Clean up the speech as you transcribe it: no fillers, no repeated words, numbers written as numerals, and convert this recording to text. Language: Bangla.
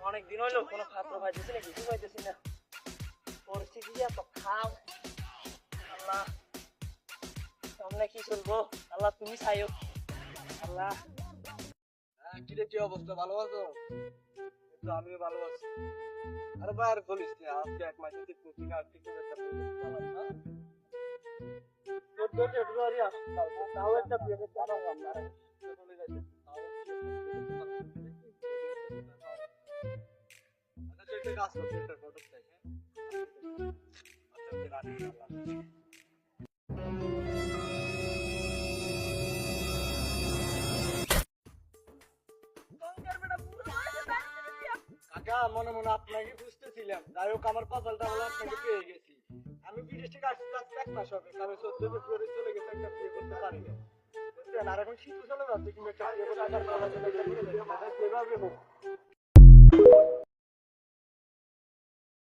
অনেকদিন হইলো কোনো খাত্র পাইতেছি না, কিছু পাইতেছি না। পরিস্থিতি যে এত খারাপ, আল্লাহ সামনে কি চলবো, আল্লাহ তুমি চাইও। আল্লাহ কিরে কি অবস্থা, ভালো আছো? এই তো আমিও ভালো আছি। আরে ভাই আর বলিস না, আজকে 1 মাস থেকে কোচিং আর টিকিট একটা পেলাম না। 14 ফেব্রুয়ারি আসতে তাও একটা বিয়ে চালাম আমরা। চলে যাচ্ছে। আচ্ছা তুই একটা কাজ করছিস, একটা ফটো চাই, হ্যাঁ? আচ্ছা ওকে রাখি আল্লাহ। কাকা মনে মনে আপনাকে খুঁজতেছিলাম, যাই হোক আমার কপালটা হলো আপনাকে পেয়ে গেছি। আমি বিদেশ থেকে আসতে আসতে 1 মাস হবে, কারণ 14 ফেব্রুয়ারি চলে গেছে, একটা বিয়ে করতে পারি না বুঝছেন। আর এখন শীত চলে যাচ্ছে, কিন্তু একটা বিয়ে করতে আসার পর হয়তো একটা বিয়ে করতে হবে। সেভাবে হোক